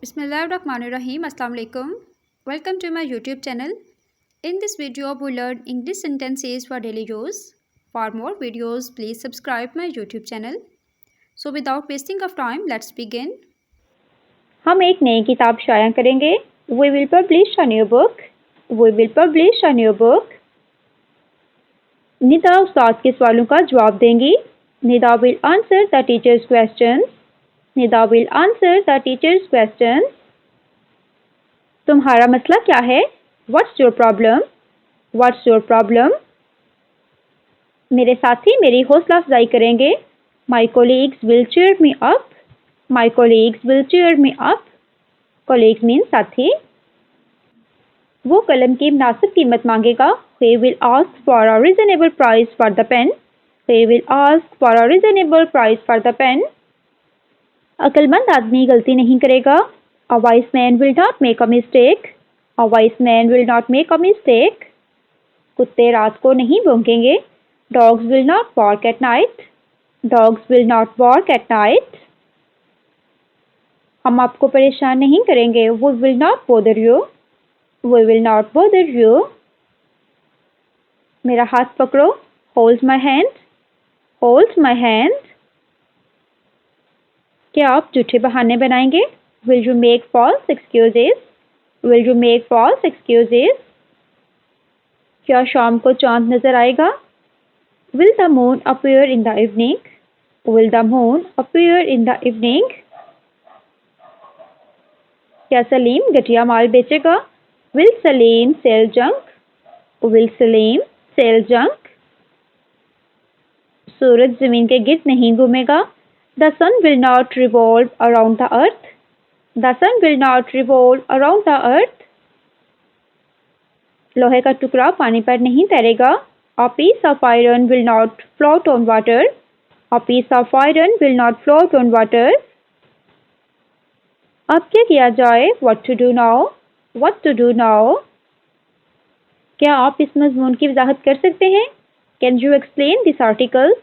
Bismillahirrahmanirrahim. Assalamu alaikum. Welcome to my YouTube channel. In this video, we learn English sentences for daily use. For more videos, please subscribe my YouTube channel. So without wasting of time, let's begin. हम एक नई किताब शाया करेंगे. We will publish a new book. We will publish a new book. Nida उस्ताद के सवालों का जवाब देंगी. Nida will answer the teacher's questions. Nida will answer the teacher's questions. तुम्हारा मसला क्या है? What's your problem? What's your problem? मेरे साथी मेरी हौसला अफजाई करेंगे. My colleagues will cheer me up. My colleagues will cheer me up. Colleagues means साथी. वो कलम की मुनासिब कीमत मांगेगा. He will ask for a reasonable price for the pen. He will ask for a reasonable price for the pen. अक्लमंद आदमी गलती नहीं करेगा. A wise man will not make a mistake. A wise man will not make a mistake. कुत्ते रात को नहीं भौंकेंगे. Dogs will not bark at night. Dogs will not bark at night. हम आपको परेशान नहीं करेंगे. We will not bother you. We will not bother you. मेरा हाथ पकड़ो. Hold my hand. Hold my hand. क्या आप झूठे बहाने बनाएंगे? Will you make false excuses? Will you make false excuses? क्या शाम को चांद नजर आएगा? Will the moon appear in the evening? Will the moon appear in the evening? क्या सलीम घटिया माल बेचेगा? Will Salim sell junk? Will Salim sell junk? सूरज जमीन के गिर्द नहीं घूमेगा. The sun will not revolve around the earth. The sun will not revolve around the earth. लोहे का टुकड़ा पानी पर नहीं तैरेगा. A piece of iron will not float on water. A piece of iron will not float on water. अब क्या किया जाए? What to do now? What to do now? क्या आप इस मज़मून की वजाहत कर सकते हैं? Can you explain this article?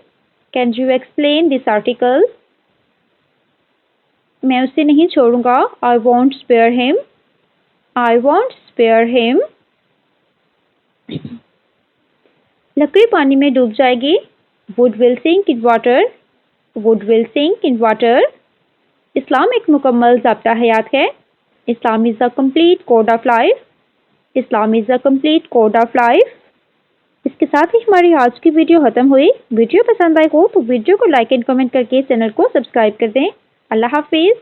Can you explain this article? मैं उसे नहीं छोड़ूंगा. I won't spare him. I won't spare him. लकड़ी पानी में डूब जाएगी. Wood will sink in water. Wood will sink in water. इस्लाम एक मुकम्मल ज़ाब्ता हयात है. Islam is a complete code of life. Islam is a complete code of life. इसके साथ ही हमारी आज की वीडियो खत्म हुई. वीडियो पसंद आई हो तो वीडियो को लाइक एंड कमेंट करके चैनल को सब्सक्राइब कर दें. अल्लाह हाफिज़.